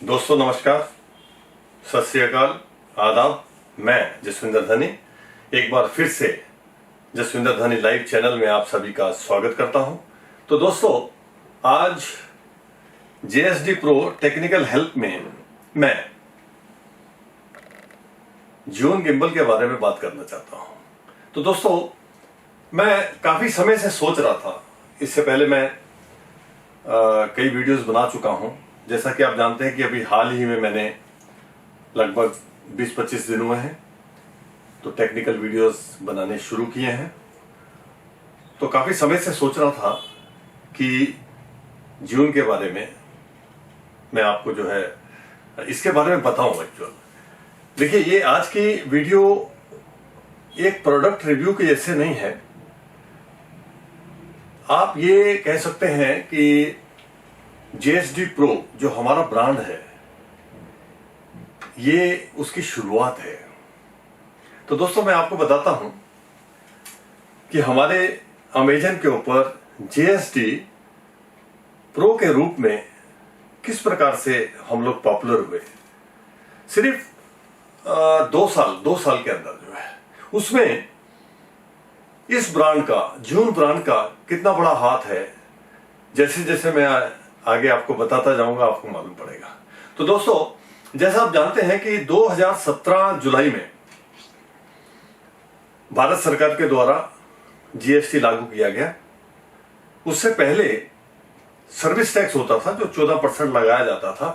दोस्तों नमस्कार, सत श्री अकाल, आदाब। मैं जसविंदर धनी एक बार फिर से जसविंदर धनी लाइव चैनल में आप सभी का स्वागत करता हूं। तो दोस्तों, आज JSD Pro टेक्निकल हेल्प में मैं जून गिम्बल के बारे में बात करना चाहता हूं। तो दोस्तों, मैं काफी समय से सोच रहा था, इससे पहले मैं कई वीडियोस बना चुका हूं। जैसा कि आप जानते हैं कि अभी हाल ही में मैंने लगभग 20-25 दिन हुए हैं तो टेक्निकल वीडियोस बनाने शुरू किए हैं। तो काफी समय से सोच रहा था कि जून के बारे में मैं आपको जो है इसके बारे में बताऊं। एक्चुअल देखिए, ये आज की वीडियो एक प्रोडक्ट रिव्यू के जैसे नहीं है। आप ये कह सकते हैं कि JSD Pro जो हमारा ब्रांड है, ये उसकी शुरुआत है। तो दोस्तों, मैं आपको बताता हूं कि हमारे अमेजन के ऊपर JSD Pro के रूप में किस प्रकार से हम लोग पॉपुलर हुए। सिर्फ 2 साल के अंदर जो है उसमें इस ब्रांड का, जून ब्रांड का कितना बड़ा हाथ है, जैसे जैसे मैं आगे आपको बताता जाऊंगा आपको मालूम पड़ेगा। तो दोस्तों, जैसा आप जानते हैं कि 2017 जुलाई में भारत सरकार के द्वारा GST लागू किया गया। उससे पहले सर्विस टैक्स होता था जो 14% लगाया जाता था,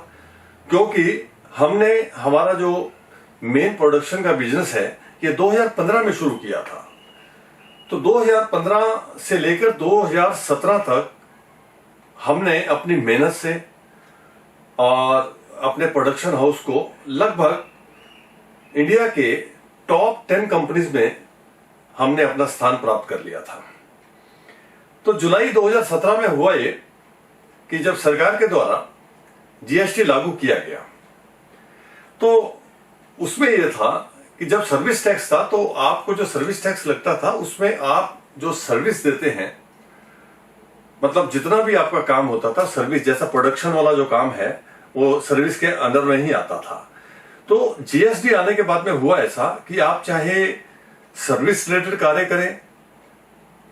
क्योंकि हमने हमारा जो मेन प्रोडक्शन का बिजनेस है ये 2015 में शुरू किया था। तो 2015 से लेकर 2017 तक हमने अपनी मेहनत से और अपने प्रोडक्शन हाउस को लगभग इंडिया के टॉप 10 कंपनीज में हमने अपना स्थान प्राप्त कर लिया था। तो जुलाई 2017 में हुआ ये कि जब सरकार के द्वारा GST लागू किया गया, तो उसमें यह था कि जब सर्विस टैक्स था तो आपको जो सर्विस टैक्स लगता था उसमें आप जो सर्विस देते हैं, मतलब जितना भी आपका काम होता था, सर्विस जैसा प्रोडक्शन वाला जो काम है वो सर्विस के अंदर में ही आता था। तो GST आने के बाद में हुआ ऐसा कि आप चाहे सर्विस रिलेटेड कार्य करें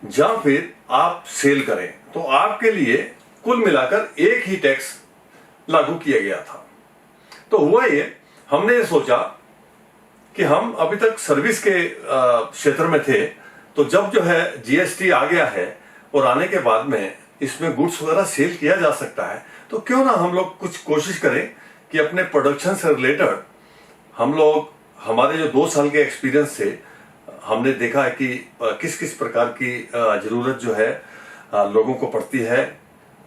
या फिर आप सेल करें, तो आपके लिए कुल मिलाकर एक ही टैक्स लागू किया गया था। तो हुआ ये, हमने ये सोचा कि हम अभी तक सर्विस के क्षेत्र में थे, तो जब जो है GST आ गया है और आने के बाद में इसमें गुड्स वगैरह सेल किया जा सकता है, तो क्यों ना हम लोग कुछ कोशिश करें कि अपने प्रोडक्शन से रिलेटेड हम लोग, हमारे जो 2 साल के एक्सपीरियंस से हमने देखा है कि किस किस प्रकार की जरूरत जो है लोगों को पड़ती है,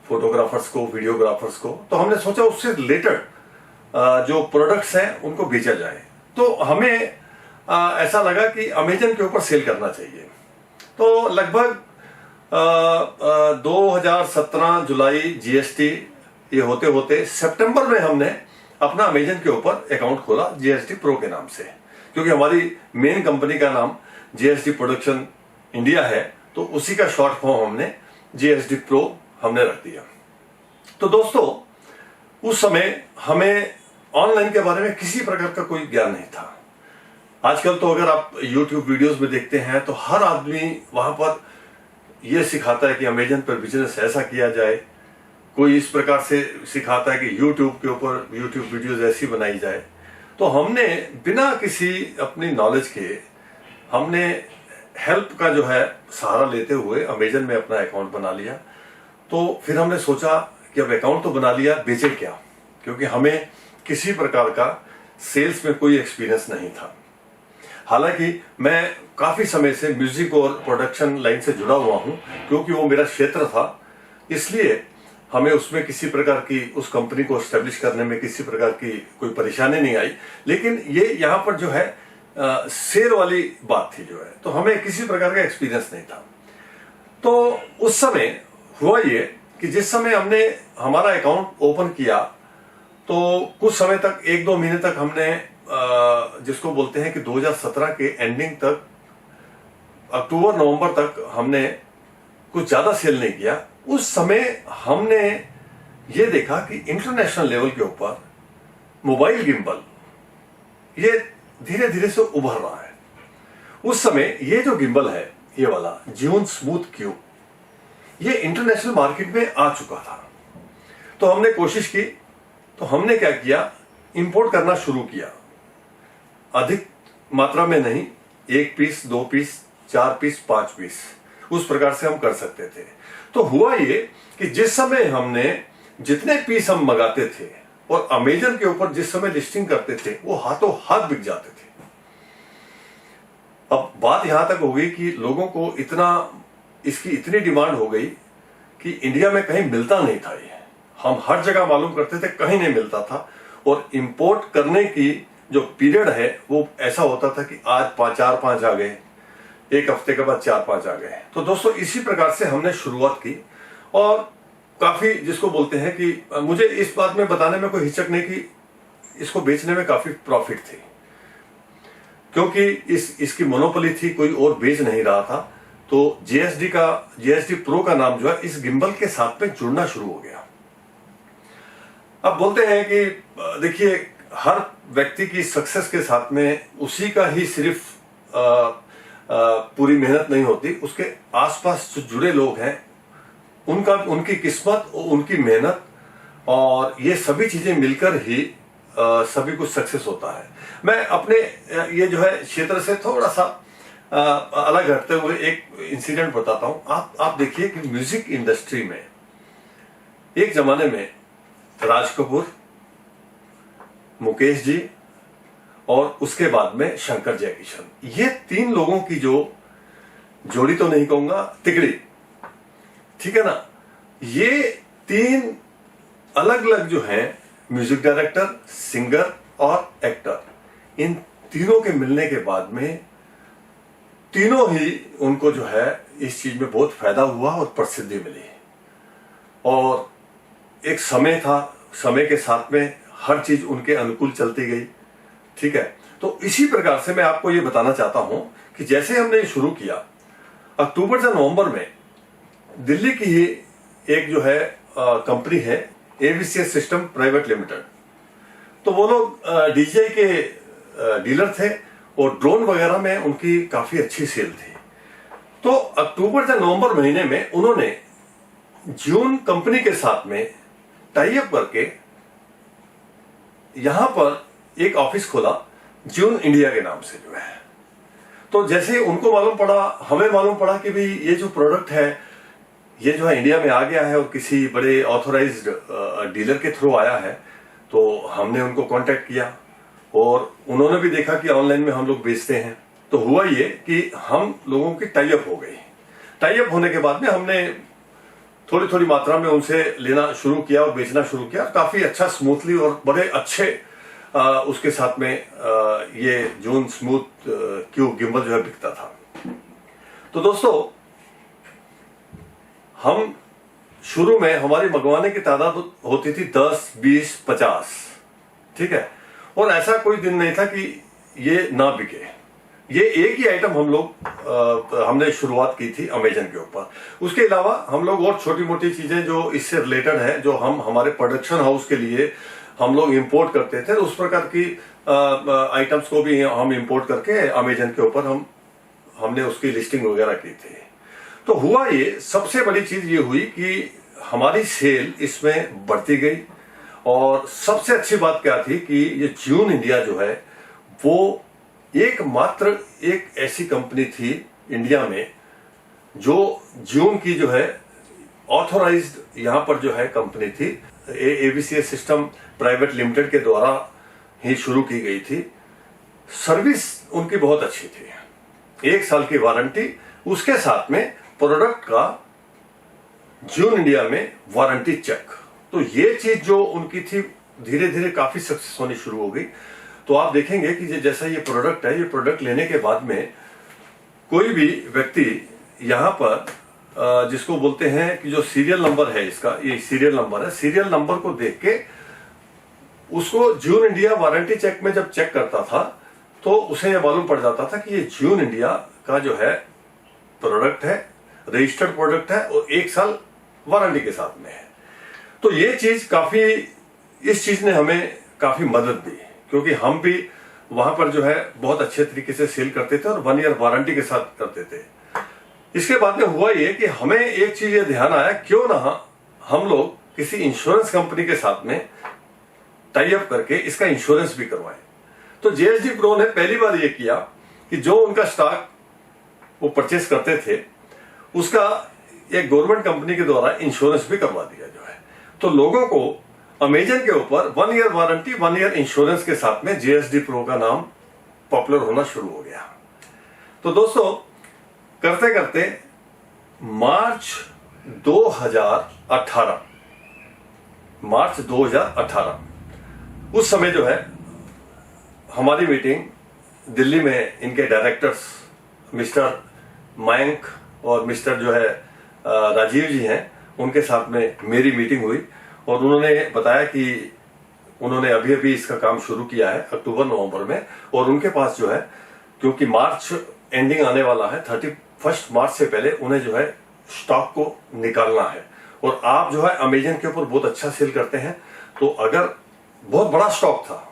फोटोग्राफर्स को, वीडियोग्राफर्स को। तो हमने सोचा उससे रिलेटेड जो प्रोडक्ट्स हैं उनको बेचा जाए। तो हमें ऐसा लगा कि अमेजन के ऊपर सेल करना चाहिए। तो लगभग 2017 जुलाई GST ये होते होते सितंबर में हमने अपना अमेजन के ऊपर अकाउंट खोला JSD Pro के नाम से, क्योंकि हमारी मेन कंपनी का नाम JSD प्रोडक्शन इंडिया है, तो उसी का शॉर्ट फॉर्म हमने JSD Pro हमने रख दिया। तो दोस्तों, उस समय हमें ऑनलाइन के बारे में किसी प्रकार का कोई ज्ञान नहीं था। आजकल तो अगर आप YouTube वीडियोस में देखते हैं तो हर आदमी वहां पर यह सिखाता है कि अमेजन पर बिजनेस ऐसा किया जाए, कोई इस प्रकार से सिखाता है कि YouTube के ऊपर YouTube वीडियोस ऐसी बनाई जाए। तो हमने बिना किसी अपनी नॉलेज के, हमने हेल्प का जो है सहारा लेते हुए अमेजन में अपना अकाउंट बना लिया। तो फिर हमने सोचा कि अब अकाउंट तो बना लिया, बेचे क्या, क्योंकि हमें किसी प्रकार का सेल्स में कोई एक्सपीरियंस नहीं था। हालांकि मैं काफी समय से म्यूजिक और प्रोडक्शन लाइन से जुड़ा हुआ हूं, क्योंकि वो मेरा क्षेत्र था, इसलिए हमें उसमें किसी प्रकार की, उस कंपनी को एस्टेब्लिश करने में किसी प्रकार की कोई परेशानी नहीं आई। लेकिन ये यहाँ पर जो है सेल वाली बात थी जो है, तो हमें किसी प्रकार का एक्सपीरियंस नहीं था। तो उस समय हुआ ये कि जिस समय हमने हमारा अकाउंट ओपन किया, तो कुछ समय तक, 1-2 महीने तक हमने जिसको बोलते हैं कि 2017 के एंडिंग तक, अक्टूबर नवंबर तक हमने कुछ ज्यादा सेल नहीं किया। उस समय हमने ये देखा कि इंटरनेशनल लेवल के ऊपर मोबाइल गिम्बल ये धीरे धीरे से उभर रहा है। उस समय ये जो गिम्बल है, ये वाला ज्यून स्मूथ क्यू, ये इंटरनेशनल मार्केट में आ चुका था। तो हमने कोशिश की, तो हमने क्या किया, इंपोर्ट करना शुरू किया। अधिक मात्रा में नहीं, 1 पीस, 2 पीस, 4 पीस, 5 पीस, उस प्रकार से हम कर सकते थे। तो हुआ ये कि जिस समय हमने जितने पीस हम मंगाते थे और अमेजन के ऊपर जिस समय लिस्टिंग करते थे, वो हाथों हाथ बिक जाते थे। अब बात यहां तक हो गई कि लोगों को इसकी इतनी डिमांड हो गई कि इंडिया में कहीं मिलता नहीं था। ये हम हर जगह मालूम करते थे, कहीं नहीं मिलता था। और इंपोर्ट करने की जो पीरियड है वो ऐसा होता था कि आज 4-5 आ गए, एक हफ्ते के बाद 4-5 आ गए। तो दोस्तों इसी प्रकार से हमने शुरुआत की और काफी, जिसको बोलते हैं कि मुझे इस बात में बताने में कोई हिचक नहीं कि इसको बेचने में काफी प्रॉफिट थी, क्योंकि इसकी मोनोपोली थी, कोई और बेच नहीं रहा था। तो जीएसडी प्रो का नाम जो है इस गिम्बल के साथ में जुड़ना शुरू हो गया। अब बोलते हैं कि देखिए, हर व्यक्ति की सक्सेस के साथ में उसी का ही सिर्फ पूरी मेहनत नहीं होती, उसके आसपास जो जुड़े लोग हैं उनकी किस्मत और उनकी मेहनत और ये सभी चीजें मिलकर ही सभी कुछ सक्सेस होता है। मैं अपने ये जो है क्षेत्र से थोड़ा सा अलग हटते हुए एक इंसिडेंट बताता हूं। आप देखिए कि म्यूजिक इंडस्ट्री में एक जमाने में राज कपूर, मुकेश जी और उसके बाद में शंकर जयकिशन, ये 3 लोगों की जो जोड़ी, तो नहीं कहूंगा, तिकड़ी, ठीक है ना। ये 3 अलग अलग जो हैं म्यूजिक डायरेक्टर, सिंगर और एक्टर, इन तीनों के मिलने के बाद में तीनों ही उनको जो है इस चीज में बहुत फायदा हुआ और प्रसिद्धि मिली। और एक समय था, समय के साथ में हर चीज उनके अनुकूल चलती गई, ठीक है। तो इसी प्रकार से मैं आपको ये बताना चाहता हूं कि जैसे हमने शुरू किया, अक्टूबर से नवंबर में दिल्ली की ही एक जो है कंपनी है, एवीसीएस सिस्टम प्राइवेट लिमिटेड, तो वो लोग डीजे के डीलर थे और ड्रोन वगैरह में उनकी काफी अच्छी सेल थी। तो अक्टूबर से नवंबर महीने में उन्होंने ज्यून कंपनी के साथ में टाई अप करके यहां पर एक ऑफिस खोला, ज्यून इंडिया के नाम से जो है। तो जैसे उनको मालूम पड़ा, हमें मालूम पड़ा कि भाई ये जो प्रोडक्ट है ये जो है इंडिया में आ गया है और किसी बड़े ऑथोराइज्ड डीलर के थ्रू आया है, तो हमने उनको कांटेक्ट किया और उन्होंने भी देखा कि ऑनलाइन में हम लोग बेचते हैं। तो हुआ ये कि हम लोगों की टाई अप हो गई। टाई अप होने के बाद में हमने थोड़ी थोड़ी मात्रा में उनसे लेना शुरू किया और बेचना शुरू किया। काफी अच्छा, स्मूथली और बड़े अच्छे उसके साथ में ये जून स्मूथ क्यू गिम्बल जो है बिकता था। तो दोस्तों, हम शुरू में हमारी मंगवाने की तादाद होती थी 10, 20, 50, ठीक है। और ऐसा कोई दिन नहीं था कि ये ना बिके। ये एक ही आइटम हमने शुरुआत की थी अमेजन के ऊपर। उसके अलावा हम लोग और छोटी मोटी चीजें जो इससे रिलेटेड है, जो हम हमारे प्रोडक्शन हाउस के लिए हम लोग इंपोर्ट करते थे, उस प्रकार की आइटम्स को भी हम इंपोर्ट करके अमेजन के ऊपर हमने उसकी लिस्टिंग वगैरह की थी। तो हुआ ये, सबसे बड़ी चीज ये हुई कि हमारी सेल इसमें बढ़ती गई। और सबसे अच्छी बात क्या थी कि ये ज्यून इंडिया जो है वो एकमात्र एक ऐसी कंपनी थी इंडिया में जो ज्यून की जो है ऑथोराइज्ड यहां पर जो है कंपनी थी, एवीसीएस सिस्टम प्राइवेट लिमिटेड के द्वारा ही शुरू की गई थी। सर्विस उनकी बहुत अच्छी थी, 1 साल की वारंटी, उसके साथ में प्रोडक्ट का ज्यून इंडिया में वारंटी चेक। तो ये चीज जो उनकी थी धीरे धीरे काफी सक्सेस होनी शुरू हो गई। तो आप देखेंगे कि जैसा ये प्रोडक्ट है, ये प्रोडक्ट लेने के बाद में कोई भी व्यक्ति यहां पर जिसको बोलते हैं कि जो सीरियल नंबर है इसका, ये सीरियल नंबर है, सीरियल नंबर को देख के उसको ज्यून इंडिया वारंटी चेक में जब चेक करता था तो उसे यह मालूम पड़ जाता था कि ये ज्यून इंडिया का जो है प्रोडक्ट है, रजिस्टर्ड प्रोडक्ट है और 1 साल वारंटी के साथ में है। तो ये चीज काफी, इस चीज ने हमें काफी मदद दी, क्योंकि हम भी वहां पर जो है बहुत अच्छे तरीके से सेल करते थे और 1 ईयर वारंटी के साथ करते थे। इसके बाद में हुआ ये कि हमें एक चीज ये ध्यान आया, क्यों ना हम लोग किसी इंश्योरेंस कंपनी के साथ में टाई अप करके इसका इंश्योरेंस भी करवाएं। तो जीएसडी प्रो ने पहली बार ये किया कि जो उनका स्टॉक वो परचेस करते थे उसका एक गवर्नमेंट कंपनी के द्वारा इंश्योरेंस भी करवा दिया जो है। तो लोगों को अमेजन के ऊपर 1 ईयर वारंटी 1 ईयर इंश्योरेंस के साथ में जीएसडी प्रो का नाम पॉपुलर होना शुरू हो गया। तो दोस्तों करते करते मार्च 2018 उस समय जो है हमारी मीटिंग दिल्ली में इनके डायरेक्टर्स मिस्टर मयंक और मिस्टर जो है राजीव जी हैं, उनके साथ में मेरी मीटिंग हुई और उन्होंने बताया कि उन्होंने अभी अभी इसका काम शुरू किया है अक्टूबर नवंबर में, और उनके पास जो है क्योंकि मार्च एंडिंग आने वाला है 31 मार्च से पहले उन्हें जो है स्टॉक को निकालना है। और आप जो है अमेजन के ऊपर बहुत अच्छा सेल करते हैं, तो अगर बहुत बड़ा स्टॉक था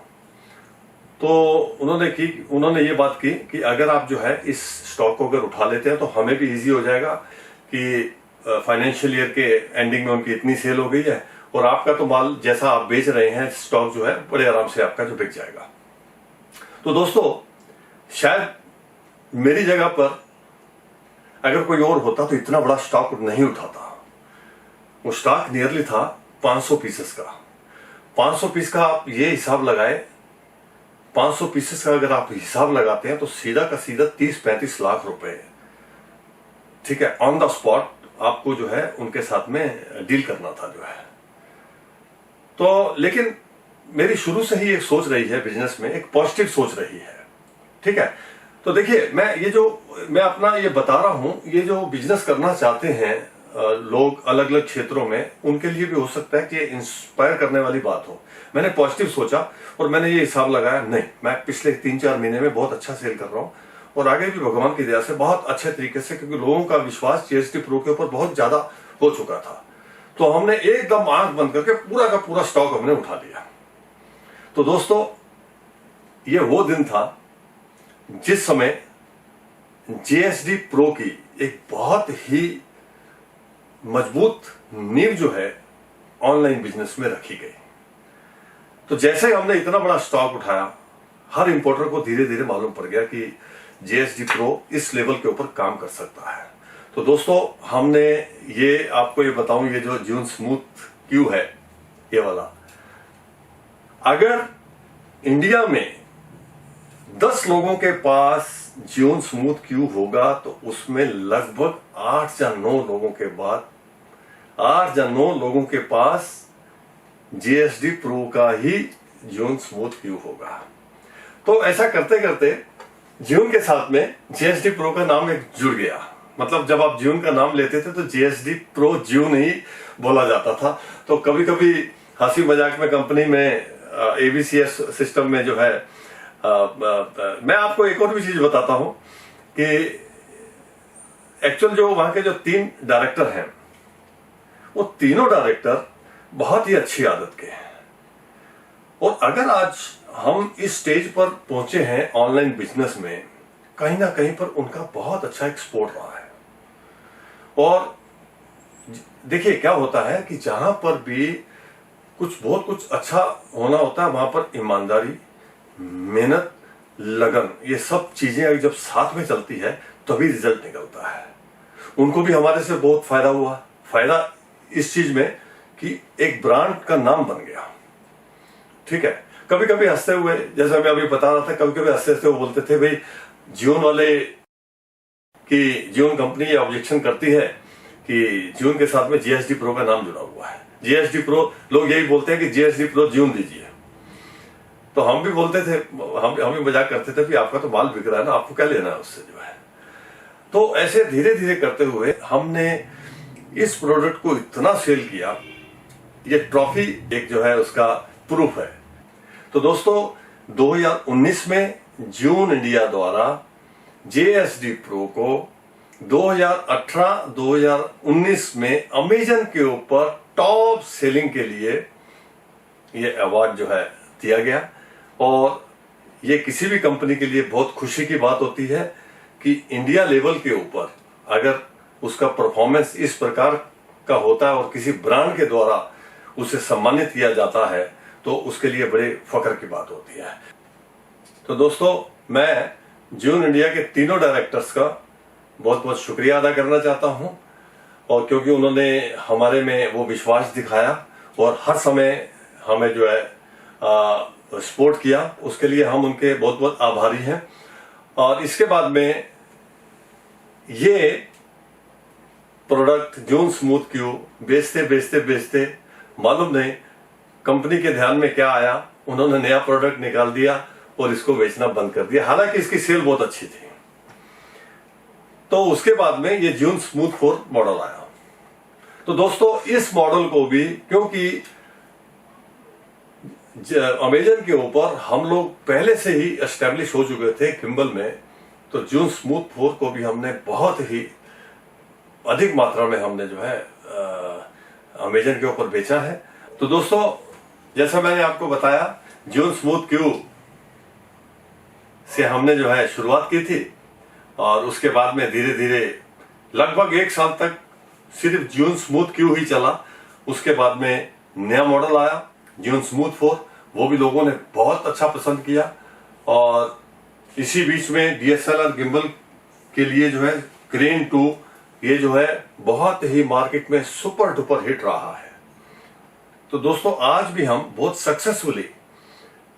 तो उन्होंने ये बात की कि अगर आप जो है इस स्टॉक को अगर उठा लेते हैं तो हमें भी इजी हो जाएगा कि फाइनेंशियल ईयर के एंडिंग में उनकी इतनी सेल हो गई है और आपका तो माल जैसा आप बेच रहे हैं स्टॉक जो है बड़े आराम से आपका जो बिक जाएगा। तो दोस्तों शायद मेरी जगह पर अगर कोई और होता तो इतना बड़ा स्टॉक नहीं उठाता। वो स्टॉक नियरली था 500 पीसेस का। 500 पीस का आप ये हिसाब लगाए, 500 पीसेस का अगर आप हिसाब लगाते हैं तो सीधा का सीधा 30-35 लाख रुपए, ठीक है, ऑन द स्पॉट आपको जो है उनके साथ में डील करना था जो है। तो लेकिन मेरी शुरू से ही एक सोच रही है बिजनेस में, एक पॉजिटिव सोच रही है, ठीक है। तो देखिए मैं अपना ये बता रहा हूं, ये जो बिजनेस करना चाहते हैं लोग अलग अलग क्षेत्रों में, उनके लिए भी हो सकता है कि इंस्पायर करने वाली बात हो। मैंने पॉजिटिव सोचा और मैंने ये हिसाब लगाया, नहीं मैं पिछले 3-4 महीने में बहुत अच्छा सेल कर रहा हूं और आगे भी भगवान की दया से बहुत अच्छे तरीके से, क्योंकि लोगों का विश्वास जीएसडी प्रो के ऊपर बहुत ज्यादा हो चुका था। तो हमने एकदम आंख बंद करके पूरा का पूरा स्टॉक हमने उठा लिया। तो दोस्तों ये वो दिन था जिस समय जीएसडी प्रो की एक बहुत ही मजबूत नींव जो है ऑनलाइन बिजनेस में रखी गई। तो जैसे हमने इतना बड़ा स्टॉक उठाया, हर इंपोर्टर को धीरे धीरे मालूम पड़ गया कि जीएसडी प्रो इस लेवल के ऊपर काम कर सकता है। तो दोस्तों हमने ये आपको ये बताऊं, ये जो ज्यून स्मूथ क्यू है ये वाला, अगर इंडिया में 10 लोगों के पास ज्यून स्मूथ क्यू होगा तो उसमें लगभग 8 या 9 लोगों के पास जीएसडी प्रो का ही ज्यून स्मूथ क्यू होगा। तो ऐसा करते करते ज्यून के साथ में जीएसडी प्रो का नाम एक जुड़ गया। मतलब जब आप ज्यून का नाम लेते थे तो जीएसडी प्रो ज्यून ही बोला जाता था। तो कभी कभी हंसी मजाक में कंपनी में एबीसीएस सिस्टम में जो है मैं आपको एक और भी चीज बताता हूं कि एक्चुअल जो वहां के जो 3 डायरेक्टर हैं वो तीनों डायरेक्टर बहुत ही अच्छी आदत के हैं। और अगर आज हम इस स्टेज पर पहुंचे हैं ऑनलाइन बिजनेस में, कहीं ना कहीं पर उनका बहुत अच्छा एक्सपोर्ट रहा है। और देखिए क्या होता है कि जहां पर भी बहुत कुछ अच्छा होना होता है वहां पर ईमानदारी, मेहनत, लगन, ये सब चीजें जब साथ में चलती है तभी रिजल्ट निकलता है। उनको भी हमारे से बहुत फायदा हुआ। फायदा इस चीज में कि एक ब्रांड का नाम बन गया, ठीक है। कभी कभी हंसते हुए, जैसा मैं अभी बता रहा था, कभी कभी हंसते हंसते वो बोलते थे भाई ज्यून वाले की ज्यून कंपनी ये ऑब्जेक्शन करती है कि ज्यून के साथ में जीएसडी प्रो का नाम जुड़ा हुआ है। जीएसडी प्रो, लोग यही बोलते हैं कि जीएसडी प्रो ज्यून दीजिए। तो हम भी बोलते थे, हम भी मजाक करते थे कि आपका तो माल बिक रहा है ना, आपको क्या लेना है उससे जो है। तो ऐसे धीरे धीरे करते हुए हमने इस प्रोडक्ट को इतना सेल किया, ये ट्रॉफी एक जो है उसका प्रूफ है। तो दोस्तों 2019 में ज्यून इंडिया द्वारा जीएसडी प्रो को 2018-2019 में अमेजन के ऊपर टॉप सेलिंग के लिए ये अवार्ड जो है दिया गया। और ये किसी भी कंपनी के लिए बहुत खुशी की बात होती है कि इंडिया लेवल के ऊपर अगर उसका परफॉर्मेंस इस प्रकार का होता है और किसी ब्रांड के द्वारा उसे सम्मानित किया जाता है तो उसके लिए बड़े फख्र की बात होती है। तो दोस्तों, मैं ज्यून इंडिया के तीनों डायरेक्टर्स का बहुत बहुत शुक्रिया अदा करना चाहता हूं, और क्योंकि उन्होंने हमारे में वो विश्वास दिखाया और हर समय हमें जो है सपोर्ट किया, उसके लिए हम उनके बहुत बहुत आभारी हैं। और इसके बाद में ये प्रोडक्ट ज्यून स्मूथ क्यू बेचते बेचते बेचते मालूम नहीं कंपनी के ध्यान में क्या आया, उन्होंने नया प्रोडक्ट निकाल दिया और इसको बेचना बंद कर दिया, हालांकि इसकी सेल बहुत अच्छी थी। तो उसके बाद में ये ज्यून स्मूथ 4 मॉडल आया। तो दोस्तों, इस मॉडल को भी क्योंकि अमेजन के ऊपर हम लोग पहले से ही एस्टेब्लिश हो चुके थे गिम्बल में, तो ज्यून स्मूथ 4 को भी हमने बहुत ही अधिक मात्रा में हमने जो है अमेजन के ऊपर बेचा है। तो दोस्तों, जैसा मैंने आपको बताया, ज्यून स्मूथ क्यू से हमने जो है शुरुआत की थी और उसके बाद में धीरे धीरे लगभग 1 साल तक सिर्फ ज्यून स्मूथ क्यू ही चला। उसके बाद में नया मॉडल आया ज्यून स्मूथ 4, वो भी लोगों ने बहुत अच्छा पसंद किया। और इसी बीच में DSLR गिम्बल के लिए जो है क्रेन 2 ये जो है बहुत ही मार्केट में सुपर डुपर हिट रहा है। तो दोस्तों, आज भी हम बहुत सक्सेसफुली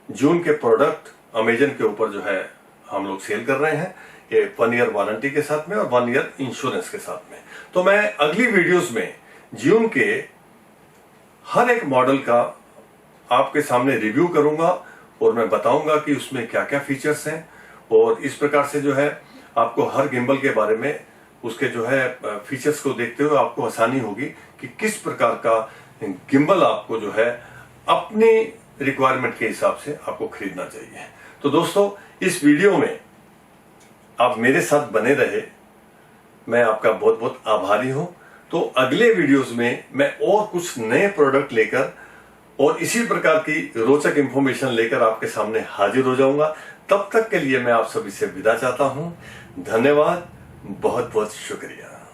जून के प्रोडक्ट अमेजन के ऊपर जो है हम लोग सेल कर रहे हैं, ये 1 ईयर वारंटी के साथ में और 1 ईयर इंश्योरेंस के साथ में। तो मैं अगली वीडियोस में जून के हर एक मॉडल का आपके सामने रिव्यू करूंगा और मैं बताऊंगा कि उसमें क्या क्या फीचर्स हैं, और इस प्रकार से जो है आपको हर गिम्बल के बारे में उसके जो है फीचर्स को देखते हुए आपको आसानी होगी कि किस प्रकार का गिम्बल आपको जो है अपनी रिक्वायरमेंट के हिसाब से आपको खरीदना चाहिए। तो दोस्तों, इस वीडियो में आप मेरे साथ बने रहे, मैं आपका बहुत बहुत आभारी हूं। तो अगले वीडियोस में मैं और कुछ नए प्रोडक्ट लेकर और इसी प्रकार की रोचक इंफॉर्मेशन लेकर आपके सामने हाजिर हो जाऊंगा। तब तक के लिए मैं आप सभी से विदा चाहता हूं। धन्यवाद, बहुत बहुत शुक्रिया।